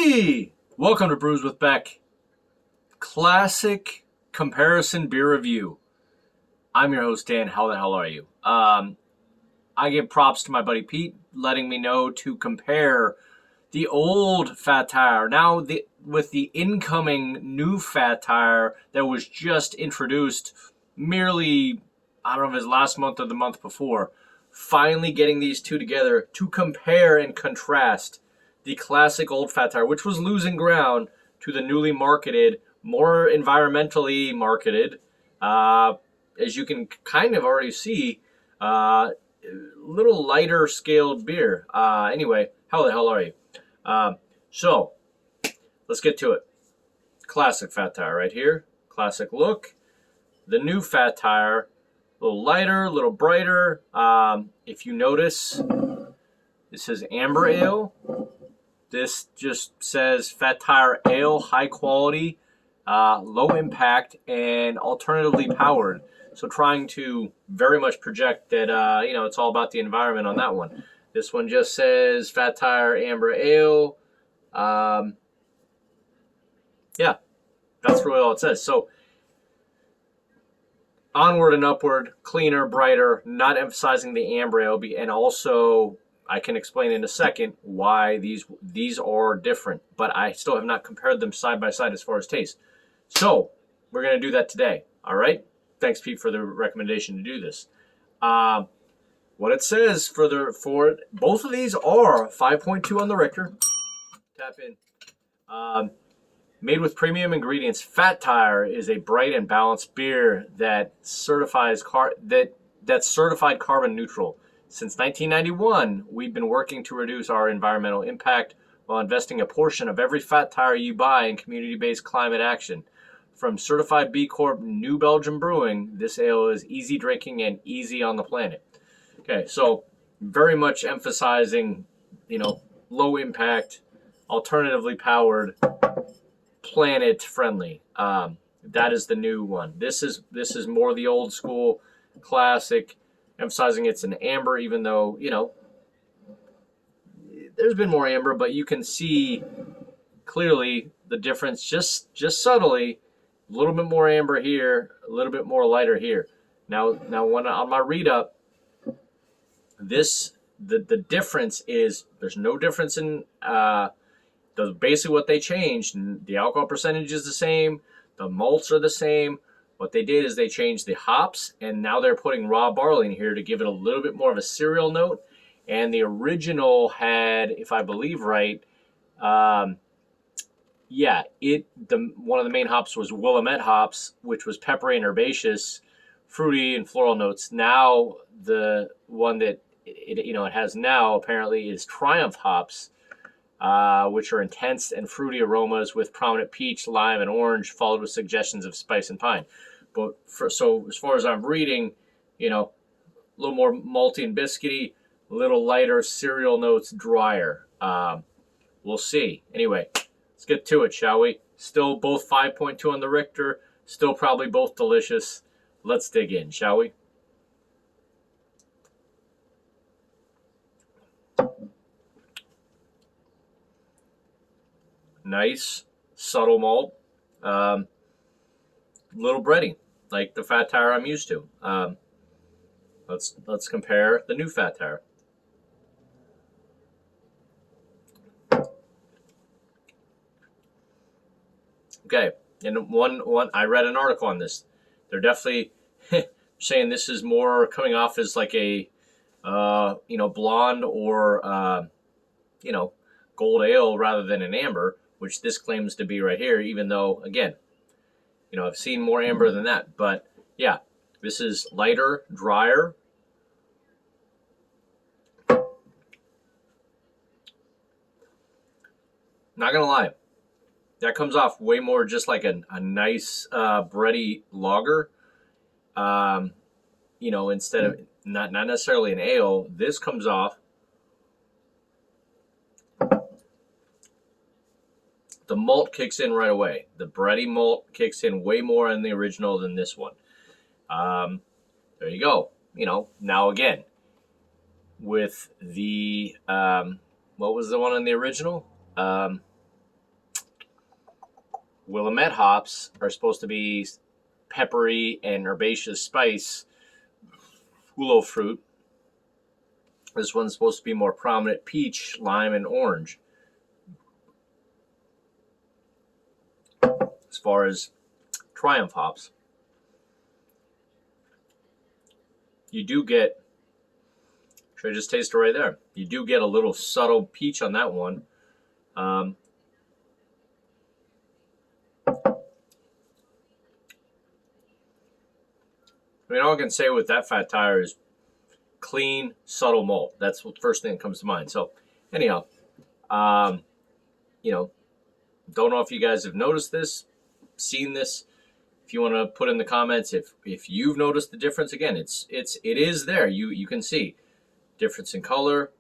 Howdy! Welcome to Brews with Beck. Classic comparison beer review. I'm your host, Dan. How the hell are you? I give props to my buddy Pete, letting me know to compare the old Fat Tire now with the incoming new Fat Tire that was just introduced merely, I don't know if it was last month or the month before. Finally getting these two together to compare and contrast the classic old Fat Tire, which was losing ground, to the newly marketed, more environmentally marketed, as you can kind of already see, little lighter scaled beer. Anyway, how the hell are you? So, let's get to it. Classic Fat Tire right here. Classic look. The new Fat Tire, a little lighter, a little brighter. If you notice, this says Amber Ale. This just says Fat Tire Ale, high quality, low impact, and alternatively powered. So trying to very much project that, it's all about the environment on that one. This one just says Fat Tire Amber Ale. Yeah, that's really all it says. So onward and upward, cleaner, brighter, not emphasizing the Amber Ale, and also I can explain in a second why these are different, but I still have not compared them side by side as far as taste. So we're going to do that today. All right. Thanks, Pete, for the recommendation to do this. What it says for both of these are 5.2 on the Richter. Tap in. Made with premium ingredients, Fat Tire is a bright and balanced beer that that's certified carbon neutral. Since 1991, we've been working to reduce our environmental impact while investing a portion of every Fat Tire you buy in community-based climate action. From certified B Corp New Belgium Brewing, this ale is easy drinking and easy on the planet. Okay, so very much emphasizing, low impact, alternatively powered, planet friendly. That is the new one. This is more the old school classic, emphasizing it's an amber, even though, there's been more amber, but you can see clearly the difference just subtly. A little bit more amber here, a little bit more lighter here. Now when on my read up, the difference is there's no difference in basically what they changed. The alcohol percentage is the same, the malts are the same. What they did is they changed the hops, and now they're putting raw barley in here to give it a little bit more of a cereal note. And the original had, if I believe right, one of the main hops was Willamette hops, which was peppery and herbaceous, fruity and floral notes. Now the one that it has now apparently is Triumph hops, which are intense and fruity aromas with prominent peach, lime, and orange, followed with suggestions of spice and pine. But so as far as I'm reading, a little more malty and biscuity, a little lighter cereal notes, drier. We'll see. Anyway, let's get to it, shall we? Still both 5.2 on the Richter. Still probably both delicious. Let's dig in, shall we? Nice, subtle malt. Little bready, like the Fat Tire I'm used to. Let's compare the new Fat Tire. Okay, and one I read an article on this. They're definitely saying this is more coming off as like a blonde or gold ale rather than an amber, which this claims to be right here. Even though, again, I've seen more amber than that, but yeah, this is lighter, drier. Not gonna lie, that comes off way more just like a nice bready lager. Instead of not necessarily an ale, this comes off. The malt kicks in right away. The bready malt kicks in way more in the original than this one. There you go. Now again, with the what was the one in the original? Willamette hops are supposed to be peppery and herbaceous spice, willow fruit. This one's supposed to be more prominent peach, lime, and orange. As far as Triumph hops, you do get, should I just taste it right there? You do get a little subtle peach on that one. I mean, all I can say with that fat tire is clean, subtle malt. That's the first thing that comes to mind. So, anyhow, you know, don't know if you guys have noticed this, seen this. If you want to put in the comments if you've noticed the difference, again, it is there. You can see difference in color,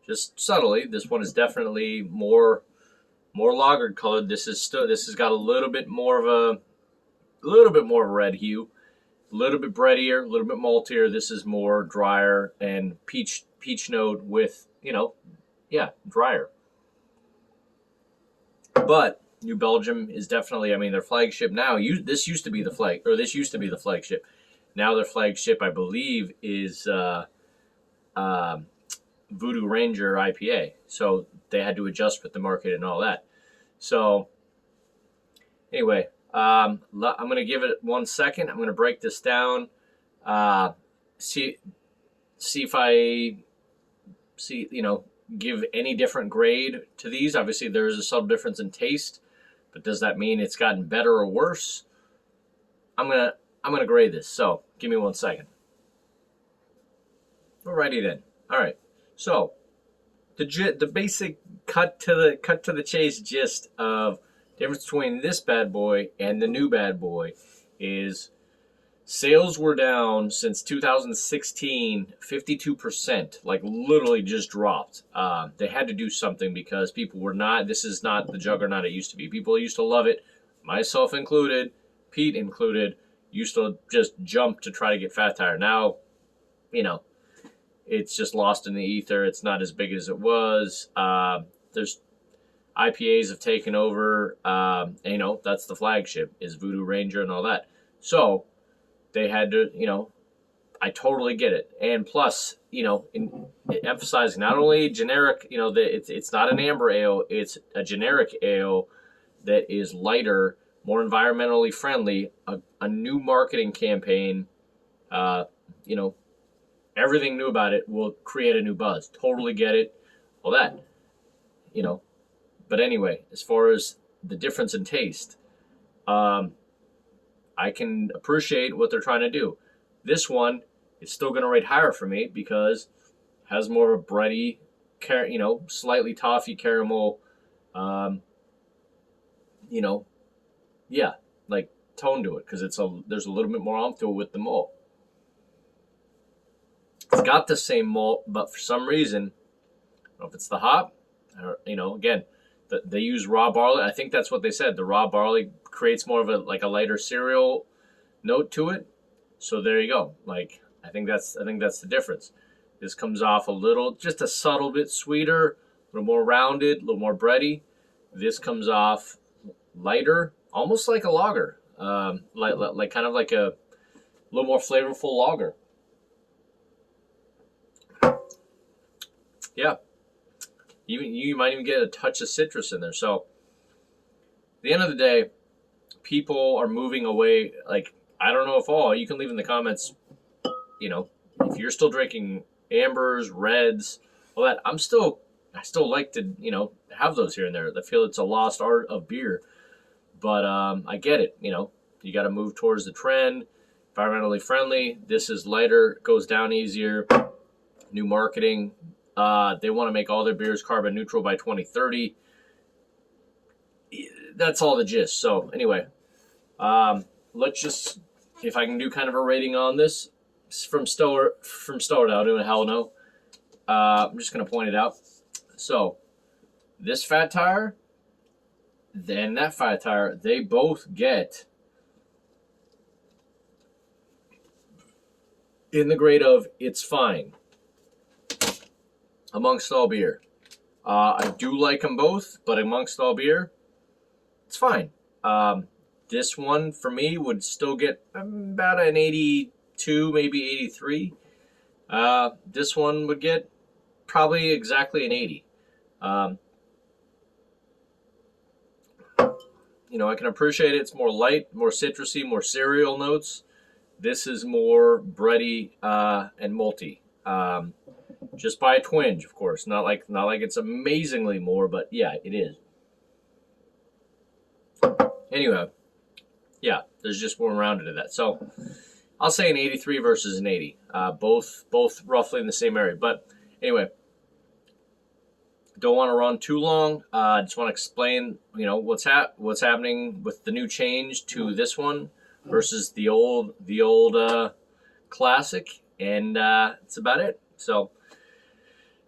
just subtly. This one is definitely more lagered colored. This has got a little bit more of a red hue, a little bit breadier, a little bit maltier. This is more drier and peach note with, drier. But New Belgium is definitely, I mean, their flagship now. This used to be the flagship. Now their flagship, I believe, is Voodoo Ranger IPA. So they had to adjust with the market and all that. So anyway, I'm going to give it 1 second. I'm going to break this down. See if I give any different grade to these. Obviously, there is a subtle difference in taste, but does that mean it's gotten better or worse? I'm gonna grade this. So give me 1 second. Alrighty then. All right. So the basic cut to the chase gist of difference between this bad boy and the new bad boy is sales were down since 2016, 52%, like literally just dropped. They had to do something because people were not, this is not the juggernaut it used to be. People used to love it, myself included, Pete included, used to just jump to try to get Fat Tire. Now, it's just lost in the ether. It's not as big as it was. There's IPAs have taken over. And, that's the flagship is Voodoo Ranger and all that. So they had to, I totally get it. And plus, in emphasizing not only generic, it's not an amber ale, it's a generic ale that is lighter, more environmentally friendly, a new marketing campaign, everything new about it will create a new buzz. Totally get it. All that, But anyway, as far as the difference in taste, I can appreciate what they're trying to do. This one is still going to rate higher for me because it has more of a bready, slightly toffee caramel, tone to it because there's a little bit more oomph to it with the malt. It's got the same malt, but for some reason, I don't know if it's the hop, or, again, they use raw barley. I think that's what they said. The raw barley creates more of a lighter cereal note to it. So there you go. I think that's the difference. This comes off just a subtle bit sweeter, a little more rounded, a little more bready. This comes off lighter, almost like a lager, kind of like a little more flavorful lager. Yeah. You might even get a touch of citrus in there. So, at the end of the day, people are moving away. I don't know if all, you can leave in the comments, if you're still drinking ambers, reds, all that. I still like to, have those here and there. I feel it's a lost art of beer. But I get it, you got to move towards the trend, environmentally friendly. This is lighter, goes down easier, new marketing. They want to make all their beers carbon neutral by 2030. That's all the gist. So anyway, let's just, if I can do kind of a rating on this from Stowed Out, who the hell no. I'm just going to point it out. So this Fat Tire, then that Fat Tire, they both get in the grade of it's fine. Amongst all beer. I do like them both, but amongst all beer, it's fine. This one for me would still get about an 82, maybe 83. This one would get probably exactly an 80. I can appreciate it. It's more light, more citrusy, more cereal notes. This is more bready and malty. Just by a twinge, of course. Not like it's amazingly more, but yeah, it is. Anyway, yeah, there's just more rounded to that. So I'll say an 83 versus an 80. Both roughly in the same area. But anyway, don't want to run too long. Just want to explain, what's happening with the new change to this one versus the old classic, and that's about it. So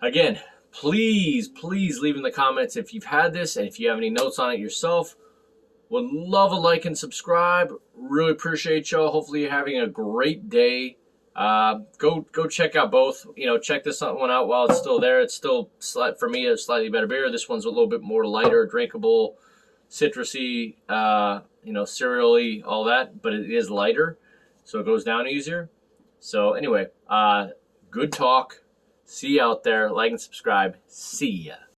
again, please leave in the comments if you've had this and if you have any notes on it yourself. Would love a like and subscribe. Really appreciate y'all. Hopefully you're having a great day. Go check out both. Check this one out while it's still there. It's still, for me, a slightly better beer. This one's a little bit more lighter, drinkable, citrusy, cereal-y, all that. But it is lighter, so it goes down easier. So anyway, good talk. See you out there. Like and subscribe. See ya.